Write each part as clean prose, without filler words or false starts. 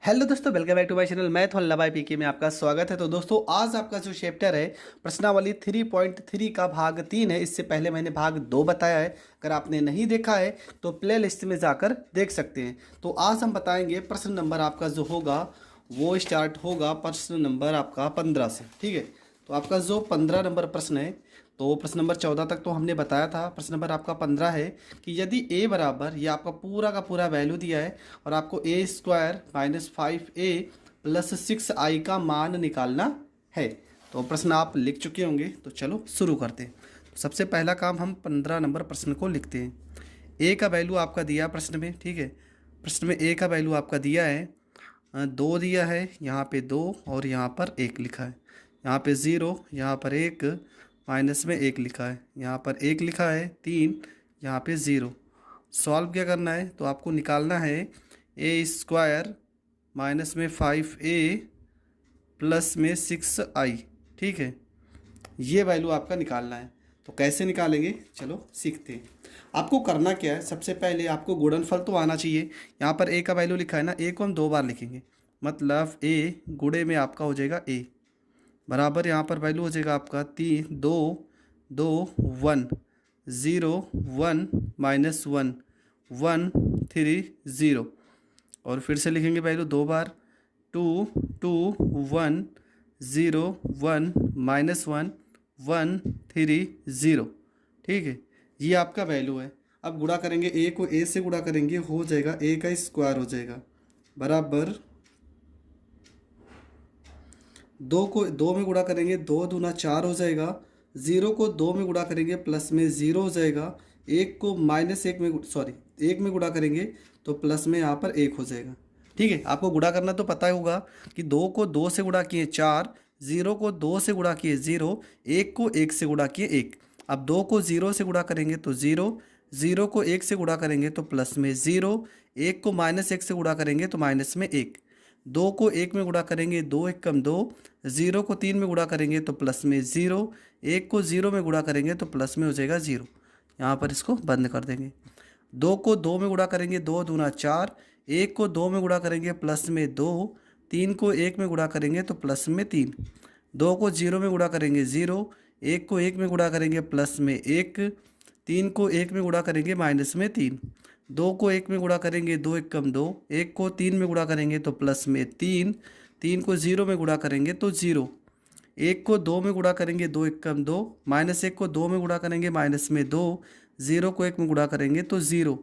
Hello दोस्तों, welcome back to my channel. मैं थोन लबाई पीके में आपका स्वागत है। तो दोस्तों, आज आपका जो चैप्टर है प्रश्नावली 3.3 का भाग 3 है। इससे पहले मैंने भाग 2 बताया है। अगर आपने नहीं देखा है तो प्ले लिस्ट में जाकर देख सकते हैं। तो आज हम बताएंगे प्रश्न नंबर आपका जो होगा वो स्टार्ट होगा प्रश्न नंबर आपका 15 से। ठीक है, तो आपका जो 15 नंबर प्रश्न है, तो प्रश्न नंबर 14 तक तो हमने बताया था। प्रश्न नंबर आपका 15 है कि यदि ए बराबर, ये आपका पूरा का पूरा वैल्यू दिया है और आपको ए square minus 5a plus 6i का मान निकालना है। तो प्रश्न आप लिख चुके होंगे, तो चलो शुरू करते हैं। तो सबसे पहला काम हम 15 नंबर प्रश्न को लिखते हैं। ए का वैल्यू आपका दिया प्रश्न में। ठीक है, प्रश्न में ए का वैल्यू आपका दिया है 2 दिया है, यहाँ पे 2 और यहाँ पर 1 लिखा है। यहाँ पे 0, यहाँ पर 1, माइनस में 1 लिखा है, यहाँ पर 1 लिखा है, 3, यहाँ पे 0। सॉल्व क्या करना है, तो आपको निकालना है ए स्क्वायर माइनस में 5a प्लस में 6i। ठीक है, ये वैल्यू आपका निकालना है। तो कैसे निकालेंगे, चलो सीखते हैं। आपको करना क्या है, सबसे पहले आपको गुणनफल तो आना चाहिए। यहाँ पर a का वैल्यू लिखा है ना, a को हम 2 बार लिखेंगे, मतलब a गुणे में आपका हो जाएगा a बराबर, यहाँ पर वैल्यू हो जाएगा आपका 3, 2, 2, 1, 0, 1, माइनस 1, 1, 3, 0। और फिर से लिखेंगे वैल्यू 2 बार, 2, 2, 1, 0, 1, माइनस 1, 1, 3, 0। ठीक है, ये आपका वैल्यू है। अब गुणा करेंगे, ए को ए से गुणा करेंगे, हो जाएगा ए का स्क्वायर हो जाएगा बराबर 2 को 2 में गुणा करेंगे, 2 दूना 4 हो जाएगा। 0 को 2 में गुणा करेंगे प्लस में 0 हो जाएगा। 1 को माइनस 1 में, सॉरी 1 में गुणा करेंगे तो प्लस में यहाँ पर 1 हो जाएगा। ठीक है, आपको गुणा करना तो पता ही होगा कि 2 को 2 से गुणा किए 4, 0 को 2 से गुणा किए 0, 1 को 1 से गुणा किए 1। अब 2 को 0 से गुणा करेंगे तो 0, 0 को 1 से गुणा करेंगे तो प्लस में 0, 1 को माइनस 1 से गुणा करेंगे तो माइनस में 1। 2 को 1 में गुणा करेंगे, 2 1 कम 2, 0 को 3 में गुणा करेंगे तो प्लस में 0, 1 को 0 में गुणा करेंगे तो प्लस में हो जाएगा 0। यहाँ पर इसको बंद कर देंगे। 2 को 2 में गुणा करेंगे, 2 दूना 4, 1 को 2 में गुणा करेंगे प्लस में 2, 3 को 1 में गुणा करेंगे तो प्लस में 3, 2 को 0 में गुणा करेंगे 0, 1 को 1 में गुणा करेंगे प्लस में 1, 3 को 1 में गुणा करेंगे माइनस में 3, 2 को 1 में गुणा करेंगे, 2 1 कम 2, 1 को 3 में गुणा करेंगे तो प्लस में 3, 3 को 0 में गुणा करेंगे तो 0, 1 को 2 में गुणा करेंगे, 2 1 कम 2, माइनस 1 को 2 में गुणा करेंगे माइनस में 2, 0 को 1 में गुणा करेंगे तो 0,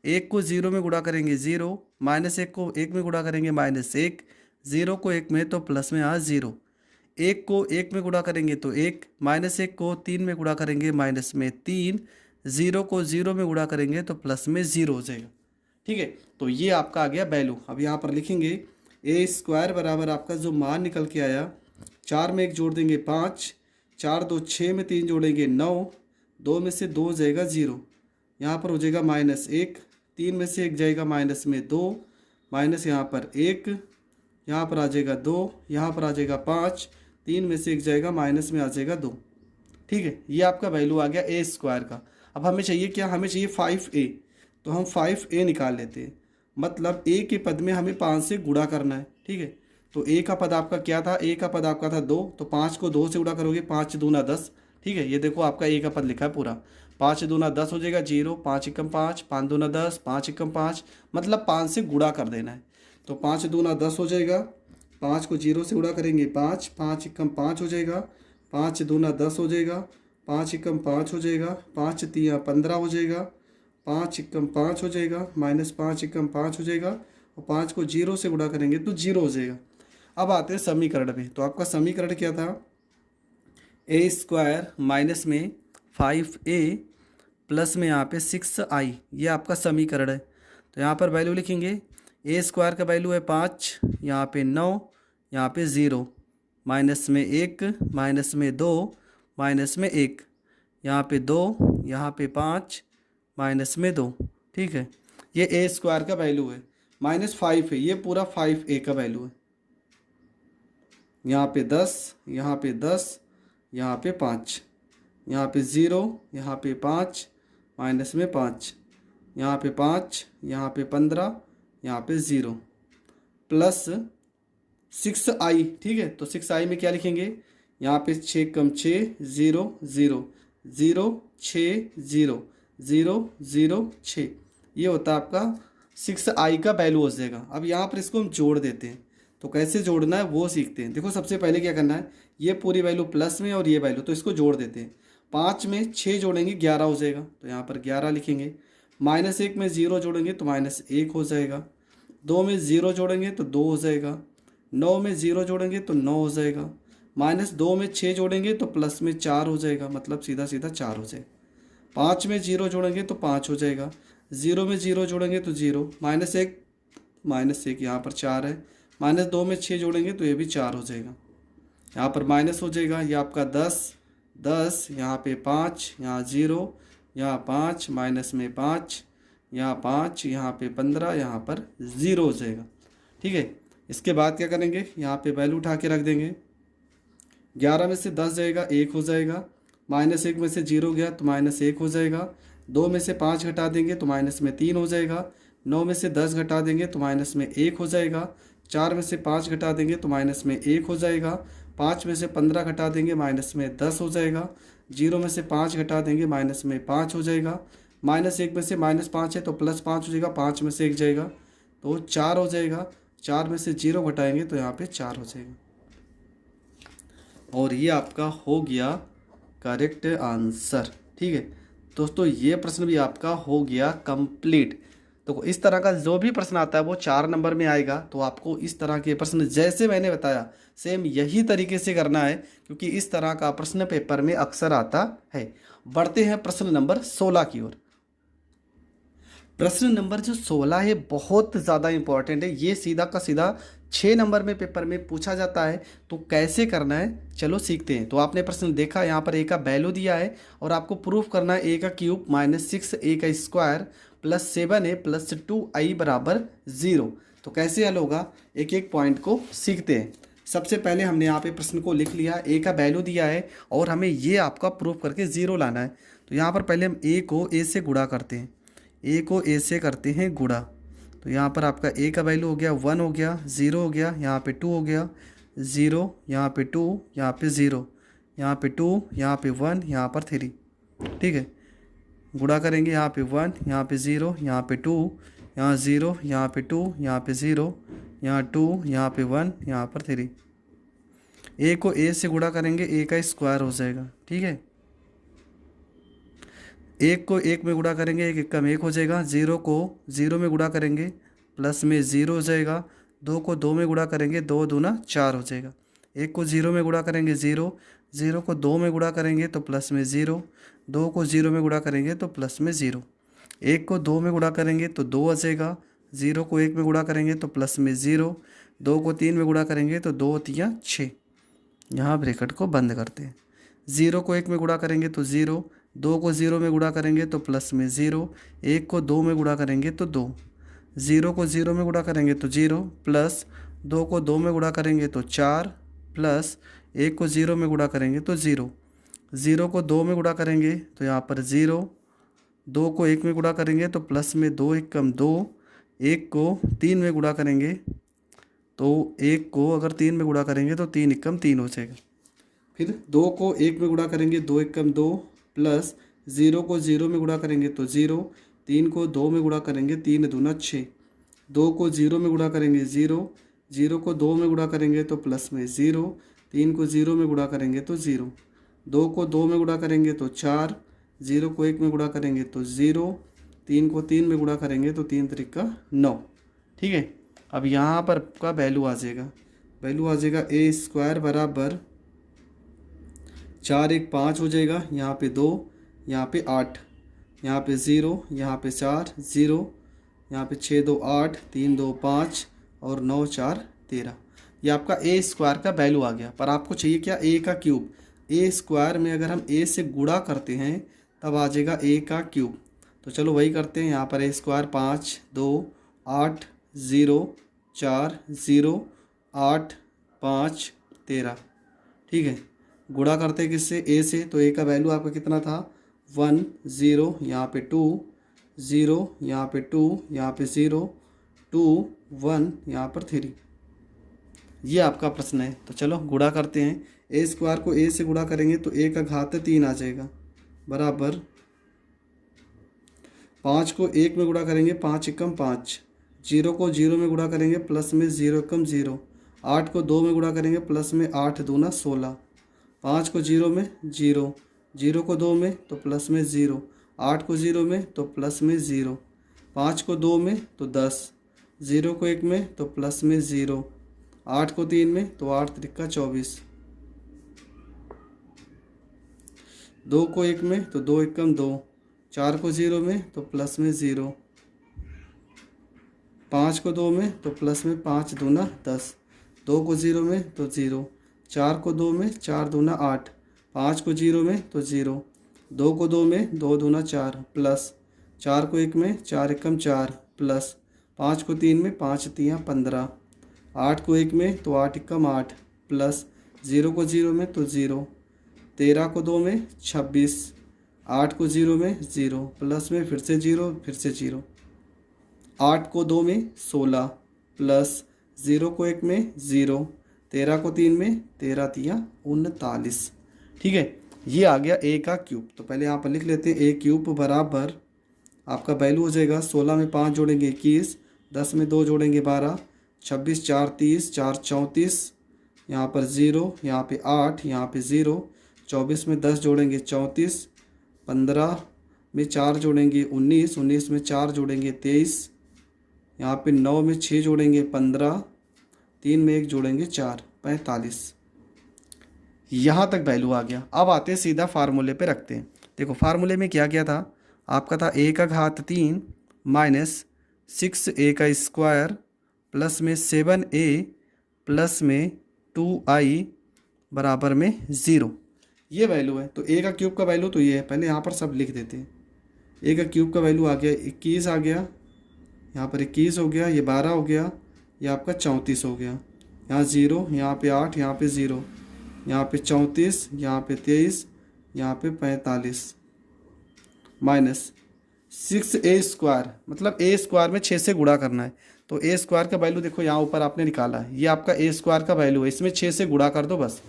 1 को 0 में गुणा करेंगे 0, माइनस 1 को 1 में गुणा करेंगे माइनस 1, 0 को 1 में तो प्लस में यहाँ 0, 1 को 1 में गुणा करेंगे तो 1, माइनस 1 को 3 में गुणा करेंगे माइनस में 3, 0 को 0 में गुणा करेंगे तो प्लस में 0 हो जाएगा। ठीक है, तो ये आपका आ गया वैल्यू। अब यहाँ पर लिखेंगे ए स्क्वायर बराबर आपका जो मान निकल के आया, 4 में 1 जोड़ देंगे 5, 4 2 6 में 3 जोड़ेंगे 9, 2 में से 2 जाएगा 0, यहाँ पर हो जाएगा माइनस 1, 3 में से 1 जाएगा माइनस में 2, माइनस यहाँ पर 1, यहाँ पर आ जाएगा 2, यहाँ पर आ जाएगा 5, 3 में से 1 जाएगा माइनस में आ जाएगा 2। ठीक है, ये आपका वैल्यू आ गया ए स्क्वायर का। अब हमें चाहिए क्या, हमें चाहिए 5a, तो हम 5a निकाल लेते हैं। मतलब a के पद में हमें 5 से गुणा करना है। ठीक है, तो a का पद आपका क्या था, a का पद आपका था 2, तो 5 को 2 से गुणा करोगे, 5 दूना 10। ठीक है, ये देखो आपका a का पद लिखा है पूरा, 5 दूना 10 हो जाएगा 0, 5 एकम 5, 5 दूना 10, 5 एकम 5, मतलब 5 से गुणा कर देना है। तो 5 दूना 10 हो जाएगा, 5 को 0 से गुणा करेंगे 5, 5 एकम 5 हो जाएगा, 5 दूना 10 हो जाएगा, 5 एकम 5 हो जाएगा, 5 तिया 15 हो जाएगा, 5 एकम 5 हो जाएगा, माइनस 5 एकम 5 हो जाएगा, और 5 को 0 से गुणा करेंगे तो 0 हो जाएगा। अब आते हैं समीकरण पे। तो आपका समीकरण क्या था, ए स्क्वायर माइनस में 5a प्लस में यहाँ पे 6i, ये आपका समीकरण है। तो यहाँ पर वैल्यू लिखेंगे, ए स्क्वायर का वैल्यू है 5, यहाँ पे 9, यहाँ पे 0, माइनस में 1, माइनस में 2, माइनस में 1, यहाँ पे 2, यहाँ पे 5, माइनस में 2। ठीक है, ये ए स्क्वायर का वैल्यू है। माइनस 5 है, ये पूरा 5a का वैल्यू है। यहाँ पे 10, यहाँ पे 10, यहाँ पे 5, यहाँ पे 0, यहाँ पे 5, माइनस में 5, यहाँ पे 5, यहाँ पे 15, यहाँ पे 0, प्लस 6i, ठीक है। तो 6i में क्या लिखेंगे, यहाँ पे 6 कम 6 0 0 0 6 0 0 0 6, ये होता है आपका 6i का वैल्यू हो जाएगा। अब यहाँ पर इसको हम जोड़ देते हैं, तो कैसे जोड़ना है वो सीखते हैं। देखो सबसे पहले क्या करना है, ये पूरी वैल्यू प्लस में और ये वैल्यू, तो इसको जोड़ देते हैं। 5 में 6 जोड़ेंगे 11 हो जाएगा, तो यहाँ पर 11 लिखेंगे। -1 में 0 जोड़ेंगे तो -1 हो जाएगा। 2 में 0 जोड़ेंगे तो 2 हो जाएगा। 9 में 0 जोड़ेंगे तो 9 हो जाएगा। -2 में 6 जोड़ेंगे तो प्लस में 4 हो जाएगा, मतलब सीधा सीधा 4 हो जाएगा। 5 में 0 जोड़ेंगे तो 5 हो जाएगा। 0 में 0 जोड़ेंगे तो 0, -1 यहाँ पर 4 है। -2 में 6 जोड़ेंगे तो ये भी 4 हो जाएगा, यहाँ पर माइनस हो जाएगा। ये आपका 10, यहाँ पे 5, यहाँ 0, यहाँ 5, माइनस में 5, यहाँ 5, यहाँ पे 15, यहाँ पर 0 हो जाएगा, ठीक है। इसके बाद क्या करेंगे, यहाँ पे वैल्यू उठा के रख देंगे। 11 में से 10 जाएगा 1 हो जाएगा। -1 में से 0 गया तो -1 हो जाएगा। 2 में से 5 घटा देंगे तो माइनस में 3 हो जाएगा। 9 में से 10 घटा देंगे तो माइनस में 1 हो जाएगा। 4 में से 5 घटा देंगे तो माइनस में 1 हो जाएगा। 5 में से 15 घटा देंगे माइनस में 10 हो जाएगा। 0 में से 5 घटा देंगे माइनस में 5 हो जाएगा। -1 में से -5 है तो +5 हो जाएगा। 5 में से 1 जाएगा तो 4 हो जाएगा। 4 में से 0 घटाएंगे तो यहाँ पे 4 हो जाएगा, और ये आपका हो गया करेक्ट आंसर, ठीक है दोस्तों। ये प्रश्न भी आपका हो गया कंप्लीट। तो इस तरह का जो भी प्रश्न आता है वो 4 नंबर में आएगा। तो आपको इस तरह के प्रश्न जैसे मैंने बताया सेम यही तरीके से करना है, क्योंकि इस तरह का प्रश्न पेपर में अक्सर आता है। बढ़ते हैं प्रश्न नंबर 16 की ओर। प्रश्न नंबर जो 16 है बहुत ज़्यादा इंपॉर्टेंट है। ये सीधा का सीधा 6 नंबर में पेपर में पूछा जाता है। तो कैसे करना है चलो सीखते हैं। तो आपने प्रश्न देखा, यहाँ पर a का वैल्यू दिया है और आपको प्रूफ करना है a का क्यूब -6a का स्क्वायर +7a + 2i बराबर 0। तो कैसे हल होगा, एक एक पॉइंट को सीखते हैं। सबसे पहले हमने यहाँ पे प्रश्न को लिख लिया, a का वैल्यू दिया है और हमें ये आपका प्रूफ करके 0 लाना है। तो यहाँ पर पहले हम a को a से गुणा करते हैं, a को a से करते हैं गुणा। तो यहाँ पर आपका a का वैल्यू हो गया 1 हो गया, 0 हो गया, यहाँ पे 2 हो गया, 0, यहाँ पे 2, यहाँ पे 0, यहाँ पे 2, यहाँ पे 1, यहाँ पर 3, ठीक है। गुणा करेंगे, यहाँ पे 1, यहाँ पे 0, यहाँ पे 2, यहाँ 0, यहाँ पे 2, यहाँ पे 0, यहाँ 2, यहाँ पे 1, यहाँ पर 3। a को a से गुणा करेंगे, a का स्क्वायर हो जाएगा, ठीक है। 1 को 1 में गुणा करेंगे, 1 एकम 1 हो जाएगा। 0 को 0 में गुणा करेंगे प्लस में 0 हो जाएगा। 2 को 2 में गुणा करेंगे, 2 दूना 4 हो जाएगा। 1 को 0 में गुणा करेंगे 0, 0 को 2 में गुणा करेंगे तो प्लस में 0, 2 को 0 में गुणा करेंगे तो प्लस में 0। 1 को 2 में गुणा करेंगे तो 2 आ जाएगा। 0 को 1 में गुणा करेंगे तो प्लस में 0, 2 को 3 में गुणा करेंगे तो 2 3 6। यहाँ ब्रैकेट को बंद करते हैं। 0 को 1 में गुणा करेंगे तो 0, 2 को 0 में गुणा करेंगे तो प्लस में 0, 1 को 2 में गुणा करेंगे तो 2, 0 को 0 में गुणा करेंगे तो 0, प्लस 2 को 2 में गुणा करेंगे तो 4, प्लस 1 को 0 में गुणा करेंगे तो 0, 0 को 2 में गुणा करेंगे तो यहाँ पर 0, 2 को 1 में गुणा करेंगे तो प्लस में 2 एकम 2, 1 को 3 में गुणा करेंगे तो 1 को अगर 3 में गुणा करेंगे तो 3 एकम 3 हो जाएगा। फिर 2 को 1 में गुणा करेंगे, 2 एकम 2, प्लस 0 को 0 में गुणा करेंगे तो 0, 3 को 2 में गुणा करेंगे, 3 दूना 6, 2 को 0 में गुणा करेंगे 0, 0 को 2 में गुणा करेंगे तो प्लस में 0, 3 को 0 में गुणा करेंगे तो 0, 2 को 2 में गुणा करेंगे तो 4, 0 को 1 में गुणा करेंगे तो 0, 3 को 3 में गुणा करेंगे तो 3 त्रिका 9, ठीक है। अब यहाँ पर का वैल्यू आ जाएगा, a स्क्वायर बराबर 4 1 5 हो जाएगा। यहाँ पे 2, यहाँ पे 8, यहाँ पे 0, यहाँ पे 4 0, यहाँ पे 6 2 8, 3 2 5 और 9 4 13। ये आपका a स्क्वायर का वैल्यू आ गया। पर आपको चाहिए क्या, a का क्यूब। a स्क्वायर में अगर हम a से गुणा करते हैं तब आ जाएगा a का क्यूब। तो चलो वही करते हैं। यहाँ पर a स्क्वायर 5 2 8 0 4 0 8 5 13, ठीक है। गुणा करते हैं किससे, a से। तो a का वैल्यू आपका कितना था 1 0, यहाँ पे 2 0, यहाँ पे 2, यहाँ पे 0 2 1 यहाँ पर 3। ये आपका प्रश्न है। तो चलो गुणा करते हैं। ए स्क्वायर को ए से गुणा करेंगे तो ए का घात 3 आ जाएगा, बराबर 5 को 1 में गुणा करेंगे 5 एकम 5, 0 को 0 में गुणा करेंगे प्लस में 0 एकम 0, 8 को 2 में गुणा करेंगे प्लस में 8 दूना 16, 5 को 0 में 0, 0 को 2 में तो प्लस में 0, 8 को 0 में तो प्लस में 0, 5 को 2 में तो 10, 0 को 1 में तो प्लस में 0, 8 को 3 में तो 8 त्रिका 24, 2 को 1 में तो 2 एकम 2, 4 को 0 में तो प्लस में 0, 5 को 2 में तो प्लस में 5 दूना 10, 2 को 0 में तो 0, 4 को 2 में 4 दूना 8, 5 को 0 में तो 0, 2 को 2 में 2 दूना 4 प्लस 4 को 1 में 4 एकम 4 प्लस 5 को 3 में 5 तियाँ 15, 8 को 1 में तो 8 एकम 8 प्लस 0 को 0 में तो 0, 13 को 2 में 26, 8 को 0 में 0 प्लस में फिर से 0 फिर से 0, 8 को 2 में 16 प्लस 0 को 1 में 0, 13 को 3 में 13 तियाँ 39। ठीक है, ये आ गया ए का क्यूब। तो पहले यहाँ पर लिख लेते हैं ए क्यूब बराबर आपका वैल्यू हो जाएगा 16 में 5 जोड़ेंगे 21, 10 में 2 जोड़ेंगे 12, 26 4 30, 4 34, यहाँ पर 0, यहाँ पे 8, यहाँ पे 0, 24 में 10 जोड़ेंगे 34, 15 में 4 जोड़ेंगे 19, 19 में 4 जोड़ेंगे 23, यहाँ पे 9 में 6 जोड़ेंगे 15, 3 में 1 जोड़ेंगे 4, 45। यहाँ तक वैल्यू आ गया। अब आते हैं सीधा फार्मूले पे रखते हैं। देखो फार्मूले में क्या क्या था आपका, था ए का घात 3 माइनस 6a का स्क्वायर प्लस में 7a प्लस में 2i बराबर में 0। ये वैल्यू है। तो ए का क्यूब का वैल्यू तो ये है, पहले यहाँ पर सब लिख देते हैं। ए का क्यूब का वैल्यू आ गया 21 आ गया, यहाँ पर 21 हो गया, ये 12 हो गया, ये आपका 34 हो गया, यहाँ 0, यहाँ पे 8, यहाँ पे 0, यहाँ पे 34, यहाँ पे 23, यहाँ पे 45 माइनस 6a स्क्वायर, मतलब ए स्क्वायर में 6 से गुणा करना है। तो ए स्क्वायर का वैल्यू देखो यहाँ ऊपर आपने निकाला है, ये आपका ए स्क्वायर का वैल्यू है, इसमें 6 से गुणा कर दो बस।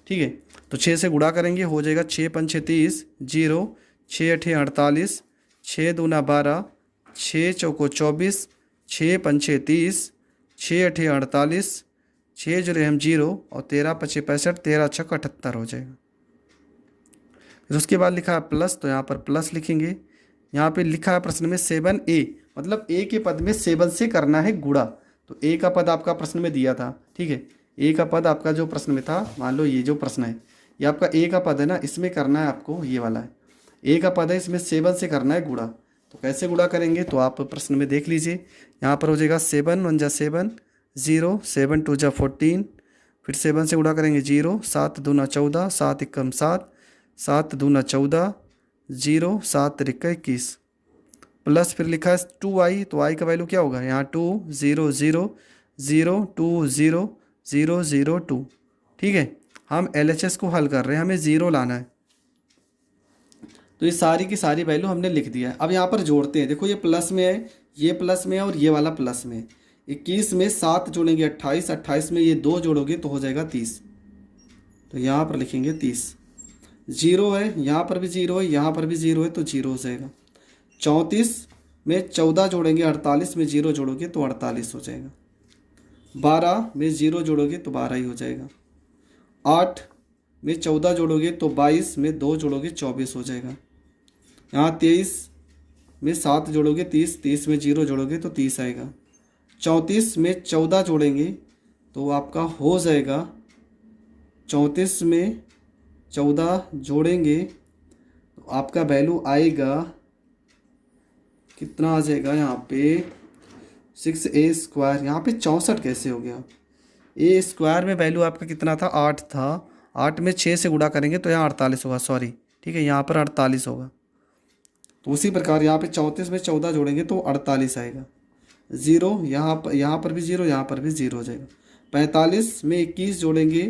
ठीक है, तो 6 से गुणा करेंगे हो जाएगा 6 पंचे 30, 0, 6 अठे 48, 6 दूना 12, 6 चौको 24, 6 पंचे 30, 6 अठे 48, 6 जोड़े हम 0 और 13 पचे 65, 13 छक 78 हो जाएगा। फिर उसके बाद लिखा है प्लस, तो यहाँ पर प्लस लिखेंगे। यहाँ पे लिखा है प्रश्न में 7a, मतलब ए के पद में 7 से करना है गुणा। तो ए का पद आपका प्रश्न में दिया था। ठीक है, ए का पद आपका जो प्रश्न में था, मान लो ये जो प्रश्न है ये आपका ए का पद है ना, इसमें करना है आपको, ये वाला है ए का पद है, इसमें 7 से करना है गुणा। तो कैसे गुणा करेंगे तो आप प्रश्न में देख लीजिए। यहाँ पर हो जाएगा 7 1 जा 7, 0, 7 2 जा 14, फिर 7 से गुणा करेंगे 0, 7 दूना 14, 7 एकम 7, 7 दूना 14, 0, 7 त्रिका 21 प्लस फिर लिखा है 2i, तो i का वैल्यू क्या होगा, यहाँ 2 0 0 0 2 0 0 0 2। ठीक है, हम LHS को हल कर रहे हैं, हमें 0 लाना है। तो ये सारी की सारी वैल्यू हमने लिख दिया है। अब यहाँ पर जोड़ते हैं। देखो ये प्लस में है, ये प्लस में है और ये वाला प्लस में है। 21 में 7 जोड़ेंगे 28, 28 में ये 2 जोड़ोगे तो हो जाएगा 30। तो यहाँ पर लिखेंगे 30। 0 है, यहाँ पर भी 0 है, यहाँ पर भी 0 है तो 0 हो जाएगा। 34 में 14 जोड़ेंगे 48 में 0 जोड़ोगे तो 48 हो जाएगा। 12 में 0 जोड़ोगे तो 12 ही हो जाएगा। 8 में 14 जोड़ोगे तो 22 में 2 जोड़ोगे 24 हो जाएगा। यहाँ 23 में 7 जोड़ोगे 30, 30 में 0 जोड़ोगे तो 30 आएगा। 34 में 14 जोड़ेंगे तो आपका हो जाएगा, 34 में 14 जोड़ेंगे तो आपका वैल्यू आएगा कितना आ जाएगा, यहाँ पे 6a स्क्वायर। यहाँ पे 64 कैसे हो गया, ए स्क्वायर में वैल्यू आपका कितना था, 8 था, 8 में 6 से गुणा करेंगे तो यहाँ 48 होगा, सॉरी। ठीक है, यहाँ पर 48 होगा। तो उसी प्रकार यहाँ पे 34 में 14 जोड़ेंगे तो 48 आएगा। 0 यहाँ पर भी 0, यहाँ पर भी 0 हो जाएगा। 45 में 21 जोड़ेंगे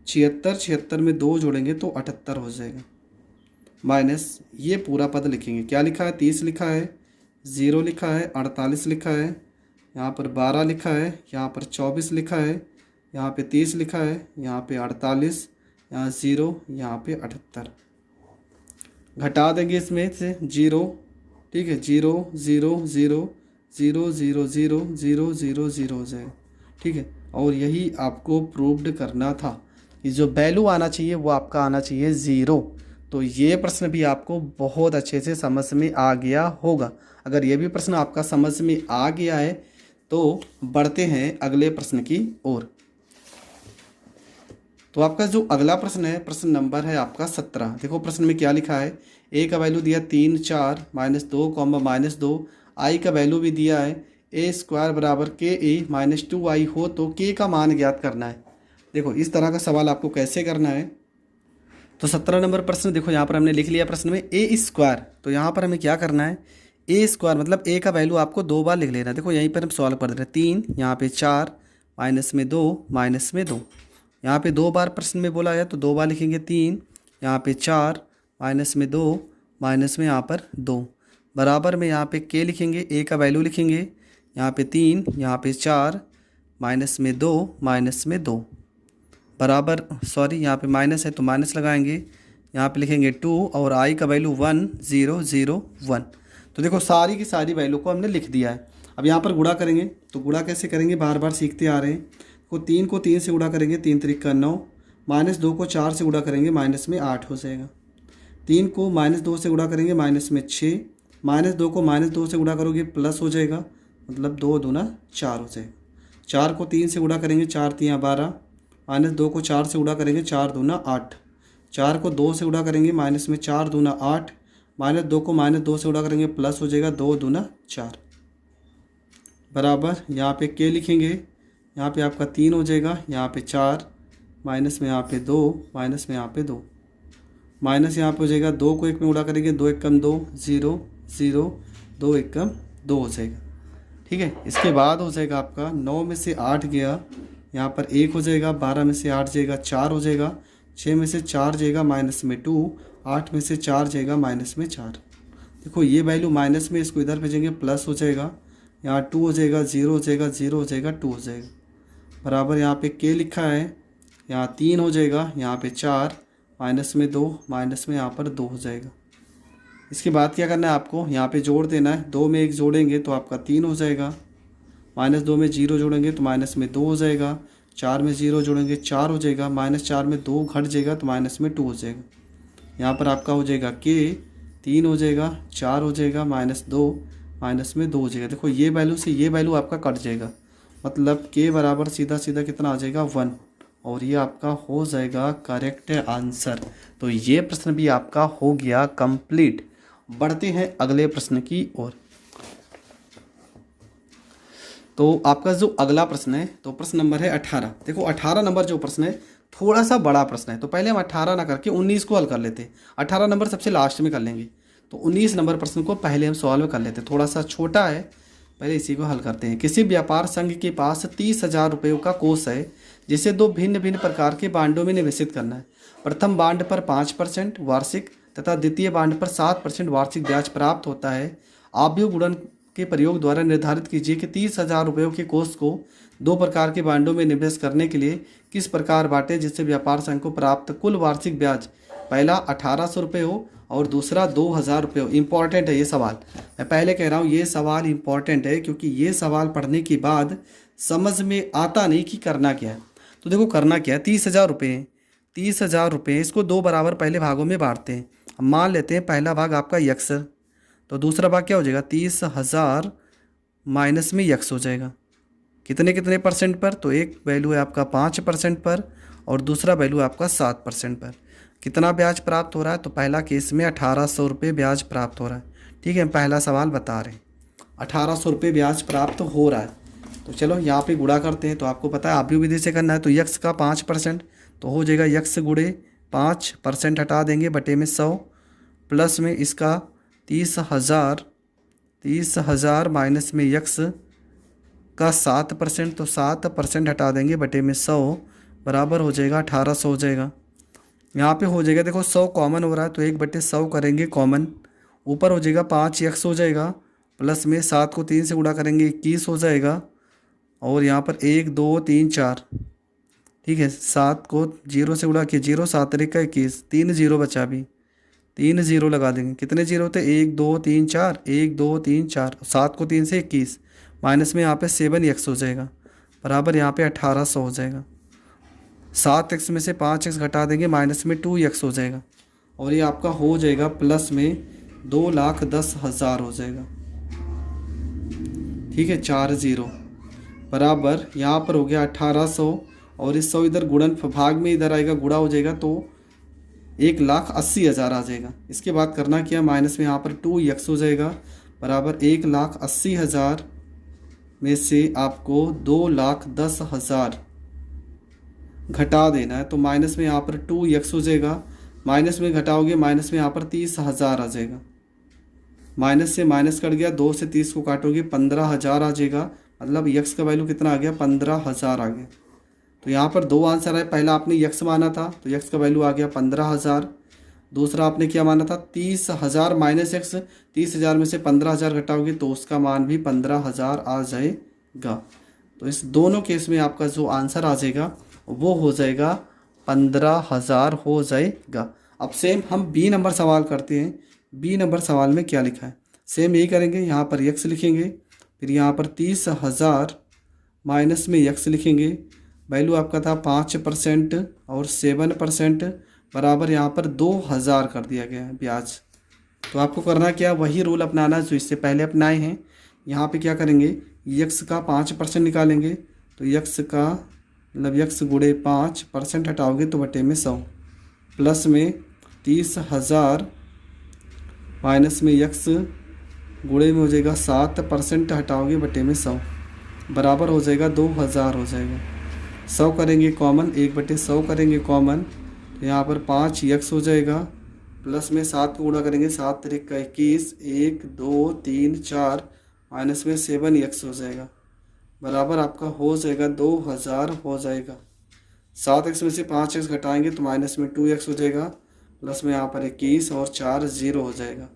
76, 76 में 2 जोड़ेंगे तो 78 हो जाएगा। माइनस ये पूरा पद लिखेंगे, क्या लिखा है, 30 लिखा है, 0 लिखा है, 48 लिखा है, यहाँ पर 12 लिखा है, यहाँ पर 24 लिखा है, यहाँ पे 30 लिखा है, यहाँ पे 48, यहाँ 0, यहाँ पे 78। घटा देंगे इसमें से 0, ठीक है, 0 0 0 0 0 0 0 0 0 हो जाए, ठीक है। और यही आपको प्रूव्ड करना था कि जो वैल्यू आना चाहिए वो आपका आना चाहिए 0। तो ये प्रश्न भी आपको बहुत अच्छे से समझ में आ गया होगा। अगर ये भी प्रश्न आपका समझ में आ गया है तो बढ़ते हैं अगले प्रश्न की ओर। तो आपका जो अगला प्रश्न है, प्रश्न नंबर है आपका 17। देखो प्रश्न में क्या लिखा है, ए का वैल्यू दिया 3 4 -2 -2, आई का वैल्यू भी दिया है ए स्क्वायर बराबर के ए -2i हो तो के का मान ज्ञात करना है। देखो इस तरह का सवाल आपको कैसे करना है। तो 17 नंबर प्रश्न देखो यहाँ पर हमने लिख लिया प्रश्न में ए स्क्वायर। तो यहाँ पर हमें क्या करना है, ए स्क्वायर मतलब ए का वैल्यू आपको 2 बार लिख लेना। देखो यहीं पर हम सॉल्व कर दे रहे हैं, 3 यहाँ पे 4 -2 -2, यहाँ पे 2 बार प्रश्न में बोला है तो 2 बार लिखेंगे, 3 यहाँ पे 4 -2 माइनस में यहाँ पर 2 बराबर में यहाँ पे के लिखेंगे, ए का वैल्यू लिखेंगे, यहाँ पे 3 यहाँ पे 4 -2 बराबर, सॉरी यहाँ पे माइनस है तो माइनस लगाएंगे, यहाँ पे लिखेंगे 2 और आई का वैल्यू 1 0 0 1। तो देखो सारी की सारी वैल्यू को हमने लिख दिया है। अब यहाँ पर गुणा करेंगे तो गुणा कैसे करेंगे, बार बार सीखते आ रहे हैं। को 3 को 3 से गुणा करेंगे, 3 3 9, -2 को 4 से गुणा करेंगे, माइनस में 8 हो जाएगा। 3 को -2 से गुणा करेंगे, माइनस में 6, -2 को -2 से गुणा करोगे प्लस हो जाएगा, मतलब 2 दूना 4 हो जाएगा। 4 को 3 से गुणा करेंगे, 4 3 12, -2 को 4 से गुणा करेंगे, 4 दूना 8, 4 को 2 से गुणा करेंगे, माइनस में 4 दूना 8, -2 को -2 से गुणा करेंगे, प्लस हो जाएगा 2 दूना 4 बराबर, यहाँ पे के लिखेंगे, यहाँ पे आपका 3 हो जाएगा, यहाँ पे 4 माइनस में यहाँ पे 2, माइनस में यहाँ पे 2, माइनस यहाँ पे हो जाएगा, 2 को 1 में गुणा करेंगे, 2 1 2 0 0, 2 1 2 हो जाएगा, ठीक है। इसके बाद हो जाएगा आपका 9 में से 8 गया, यहाँ पर 1 हो जाएगा, 12 में से 8 जाएगा 4 हो जाएगा, 6 में से 4 जाएगा माइनस में 2, 8 में से 4 जाएगा माइनस में 4। देखो ये वैल्यू माइनस में, इसको इधर भेजेंगे प्लस हो जाएगा, यहाँ 2 हो जाएगा, 0 हो जाएगा, 0 हो जाएगा, 2 हो जाएगा बराबर, यहाँ पे के लिखा है, यहाँ 3 हो जाएगा, यहाँ पे 4 माइनस में 2, माइनस में यहाँ पर 2 हो जाएगा। इसके बाद क्या करना है आपको, यहाँ पे जोड़ देना है, 2 में 1 जोड़ेंगे तो आपका 3 हो जाएगा, -2 में 0 जोड़ेंगे तो माइनस में 2 हो जाएगा, 4 में 0 जोड़ेंगे 4 हो जाएगा, -4 में 2 घट जाएगा तो माइनस में 2 हो जाएगा। यहाँ पर आपका हो जाएगा के 3 हो जाएगा, 4 हो जाएगा, -2 माइनस में 2 हो जाएगा। देखो ये वैल्यू से ये वैल्यू आपका कट जाएगा, मतलब के बराबर सीधा सीधा कितना आ जाएगा 1, और ये आपका हो जाएगा करेक्ट आंसर। तो ये प्रश्न भी आपका हो गया कंप्लीट। बढ़ते हैं अगले प्रश्न की ओर। तो आपका जो अगला प्रश्न है, तो प्रश्न नंबर है 18। देखो 18 नंबर जो प्रश्न है थोड़ा सा बड़ा प्रश्न है, तो पहले हम 18 ना करके 19 को हल कर लेते हैं। 18 नंबर सबसे लास्ट में कर लेंगे, तो 19 नंबर प्रश्न को पहले हम सॉल्व कर लेते हैं। थोड़ा सा छोटा है, पहले इसी को हल करते हैं। किसी व्यापार संघ के पास 30,000 रुपये का कोष है, जिसे 2 भिन्न भिन्न प्रकार के बांडों में निवेशित करना है। प्रथम बांड पर 5% वार्षिक तथा द्वितीय बांड पर 7% वार्षिक ब्याज प्राप्त होता है। आव्यूह गुणन के प्रयोग द्वारा निर्धारित कीजिए कि 30,000 रुपयों के कोष को 2 प्रकार के बांडों में निवेश करने के लिए किस प्रकार बांटे, जिससे व्यापार संघ को प्राप्त कुल वार्षिक ब्याज पहला 1800 रुपये हो और दूसरा 2000 रुपये हो। इंपॉर्टेंट है ये सवाल, मैं पहले कह रहा हूँ ये सवाल इंपॉर्टेंट है, क्योंकि ये सवाल पढ़ने के बाद समझ में आता नहीं कि करना क्या है। तो देखो करना क्या है, 30,000 रुपये 30,000 रुपये, इसको 2 बराबर पहले भागों में बांटते हैं। हम मान लेते हैं पहला भाग आपका यक्स, तो दूसरा भाग क्या हो जाएगा 30,000 माइनस में यक्स हो जाएगा। कितने कितने परसेंट पर, तो एक वैल्यू है आपका 5% पर और दूसरा वैल्यू आपका 7% पर। कितना ब्याज प्राप्त हो रहा है, तो पहला केस में 1800 रुपये ब्याज प्राप्त हो रहा है। ठीक है, हम पहला सवाल बता रहे हैं 1800 रुपये ब्याज प्राप्त हो रहा है। तो चलो यहाँ पे गुणा करते हैं। तो आपको पता है आव्यूह विधि से करना है, तो यक्स का 5%, तो हो जाएगा यक्स गुणे 5%, हटा देंगे बटे में 100, प्लस में इसका 30,000 माइनस में यक्स का 7%, तो 7% हटा देंगे बटे में 100, बराबर हो जाएगा 1800 हो जाएगा। यहाँ पे हो जाएगा, देखो 100 कॉमन हो रहा है तो 1/100 करेंगे कॉमन, ऊपर हो जाएगा 5 यक्स हो जाएगा प्लस में 7 को 3 से गुणा करेंगे 21 हो जाएगा। और यहाँ पर 1 2 3 4, ठीक है। 7 को 0 से गुणा किया, 0 7 तरीक का 21, 3 0 बचा अभी, 3 0 लगा देंगे। कितने जीरो होते हैं? 1 2 3 4, 1 2 3 4, 7 को 3 से 21, माइनस में यहाँ पे 7x हो जाएगा, बराबर यहाँ पे 1800 हो जाएगा। 7x में से 5x घटा देंगे, माइनस में 2x हो जाएगा। और ये आपका हो जाएगा प्लस में 2,10,000 हो जाएगा, ठीक है। 4 0 बराबर यहाँ पर हो गया 1800, और इस 100 इधर गुणन भाग में इधर आएगा, गुणा हो जाएगा तो 1,80,000 आ जाएगा। इसके बाद करना क्या, माइनस में यहाँ पर 2x हो जाएगा, बराबर 1,80,000 में से आपको 2,10,000 घटा देना है। तो माइनस में यहाँ पर 2x हो जाएगा, माइनस में घटाओगे, माइनस में यहाँ पर 30,000 आ जाएगा। माइनस से माइनस कट गया, 2 से 30 को काटोगे 15,000 आ जाएगा। मतलब x का वैल्यू कितना आ गया? 15,000 आ गया। तो यहाँ पर दो आंसर है। पहला आपने x माना था तो x का वैल्यू आ गया 15,000। दूसरा आपने क्या माना था? 30,000 माइनस x, 30,000 में से 15,000 घटाओगे तो उसका मान भी 15,000 आ जाएगा। तो इस दोनों केस में आपका जो आंसर आ जाएगा वो हो जाएगा 15,000 हो जाएगा। अब सेम हम बी नंबर सवाल करते हैं। बी नंबर सवाल में क्या लिखा है? सेम यही करेंगे, यहाँ पर x लिखेंगे, फिर यहाँ पर 30,000 माइनस में x लिखेंगे। वैल्यू आपका था 5% और 7%, बराबर यहाँ पर 2,000 कर दिया गया है ब्याज। तो आपको करना क्या, वही रूल अपनाना जो इससे पहले अपनाए हैं। यहाँ पे क्या करेंगे, x का 5% निकालेंगे, तो x का मतलब x गुणे 5% हटाओगे तो बटे में 100, प्लस में 30,000 माइनस में x गुणे में हो जाएगा 7% हटाओगे बटे में 100, बराबर हो जाएगा 2,000 हो जाएगा। 100 करेंगे कॉमन, 1/100 करेंगे कॉमन, तो यहाँ पर 5x हो जाएगा, प्लस में 7 को गुणा करेंगे, 7 तरीक का 21, 1 2 3 4, माइनस में 7x हो जाएगा, बराबर आपका हो जाएगा 2,000 हो जाएगा। 7x में से 5x घटाएंगे तो माइनस में 2x हो जाएगा, प्लस में यहाँ पर 21 और 4 0 हो जाएगा।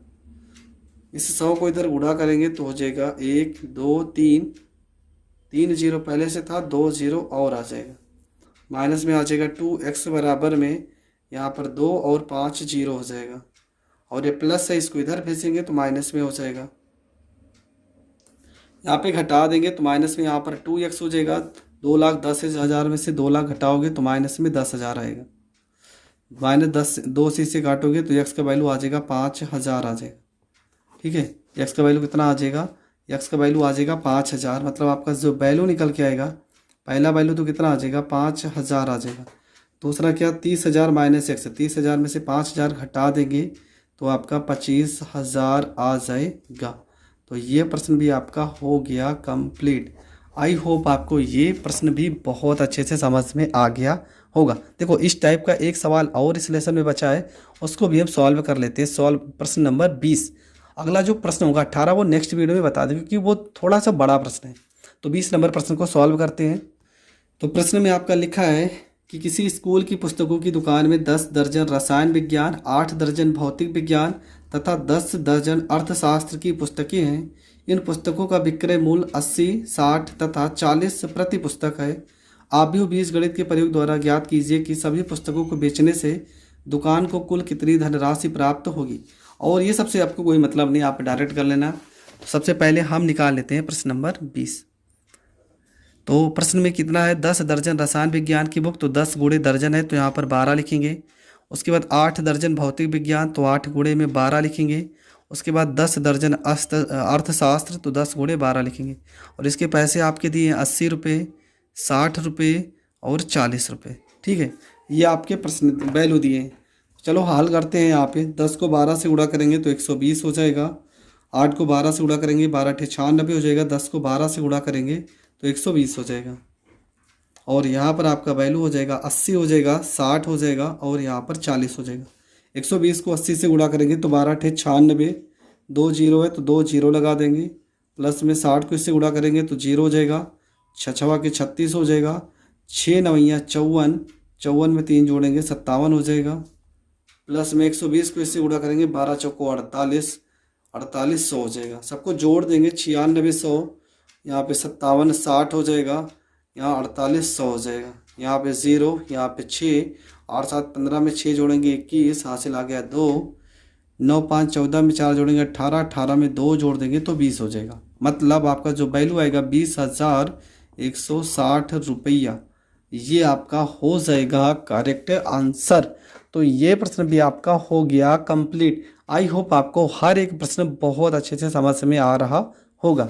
इस 100 को इधर गुणा करेंगे तो हो जाएगा 1 2 3, 3 0 पहले से था, 2 0 और आ जाएगा, माइनस में आ जाएगा 2x बराबर में यहाँ पर 2 और 5 0 हो जाएगा। और ये प्लस है, इसको इधर भेजेंगे तो माइनस में हो जाएगा। यहाँ पे घटा देंगे तो माइनस में यहाँ पर 2x हो जाएगा। 2,10,000 में से 2 लाख घटाओगे तो माइनस में 10,000 आएगा। -10 2 से काटोगे तो x का वैल्यू आ जाएगा 5,000 आ जाएगा, ठीक है। x का वैल्यू कितना आ जाएगा? x का वैल्यू आ जाएगा 5,000। मतलब आपका जो वैल्यू निकल के आएगा, पहला वैल्यू तो कितना आ जाएगा? 5,000 आ जाएगा। दूसरा क्या? 30,000 माइनस x, 30,000 में से 5,000 घटा देंगे तो आपका 25,000 आ जाएगा। तो ये प्रश्न भी आपका हो गया कंप्लीट। आई होप आपको ये प्रश्न भी बहुत अच्छे से समझ में आ गया होगा। देखो इस टाइप का एक सवाल और इस लेसन में बचा है, उसको भी हम सॉल्व कर लेते हैं। सॉल्व प्रश्न नंबर 20। अगला जो प्रश्न होगा 18 वो नेक्स्ट वीडियो में बता देंगे, क्योंकि वो थोड़ा सा बड़ा प्रश्न है। तो 20 नंबर प्रश्न को सॉल्व करते हैं। तो प्रश्न में आपका लिखा है कि किसी स्कूल की पुस्तकों की दुकान में 10 दर्जन रसायन विज्ञान, 8 दर्जन भौतिक विज्ञान तथा 10 दर्जन अर्थशास्त्र की पुस्तकें हैं। इन पुस्तकों का विक्रय मूल्य 80, 60 तथा 40 प्रति पुस्तक है। आव्यूह बीजगणित के प्रयोग द्वारा ज्ञात कीजिए कि सभी पुस्तकों को बेचने से दुकान को कुल कितनी धनराशि प्राप्त होगी। और ये सबसे आपको कोई मतलब नहीं, आप डायरेक्ट कर लेना। सबसे पहले हम निकाल लेते हैं प्रश्न नंबर 20। तो प्रश्न में कितना है? 10 दर्जन रसायन विज्ञान की बुक, तो 10 गुणे दर्जन है तो यहाँ पर 12 लिखेंगे। उसके बाद 8 दर्जन भौतिक विज्ञान, तो 8 गुणे में 12 लिखेंगे। उसके बाद 10 दर्जन अर्थशास्त्र, तो 10 गुणे 12 लिखेंगे। और इसके पैसे आपके दिए हैं 80 रुपये, 60 रुपये और 40 रुपये, ठीक है। ये आपके प्रश्न वैल्यू दिए हैं। चलो हल करते हैं। यहाँ पे 10 को 12 से गुणा करेंगे तो 120 हो जाएगा। 8 को 12 से गुणा करेंगे 12 × 96 हो जाएगा। 10 को 12 से गुणा करेंगे तो 120 हो जाएगा। और यहाँ पर आपका वैल्यू हो जाएगा 80 हो जाएगा, 60 हो जाएगा और यहाँ पर 40 हो जाएगा। 120 को 80 से गुणा करेंगे तो 12 × 96, 2 0 है तो 2 0 लगा देंगे। प्लस में 60 को इससे गुणा करेंगे तो 0 हो जाएगा। 6 के 36 हो जाएगा। 6 9 54, 54 में 3 जोड़ेंगे 57 हो जाएगा। प्लस में 120 को इससे गुणा करेंगे 12 चौको 48 4800 हो जाएगा। सबको जोड़ देंगे 9600, यहाँ पे 5760 हो जाएगा, यहाँ 4800 हो जाएगा, यहाँ पे 0, यहाँ पे 6, 8 7 15 में 6 जोड़ेंगे 21, हासिल आ गया 2, 9 5 14 में 4 जोड़ेंगे 18, 18 में 2 जोड़ देंगे तो 20 हो जाएगा। मतलब आपका जो वैल्यू आएगा 20,160 रुपया, ये आपका हो जाएगा करेक्ट आंसर। तो ये प्रश्न भी आपका हो गया कंप्लीट। आई होप आपको हर एक प्रश्न बहुत अच्छे से समझ में आ रहा होगा।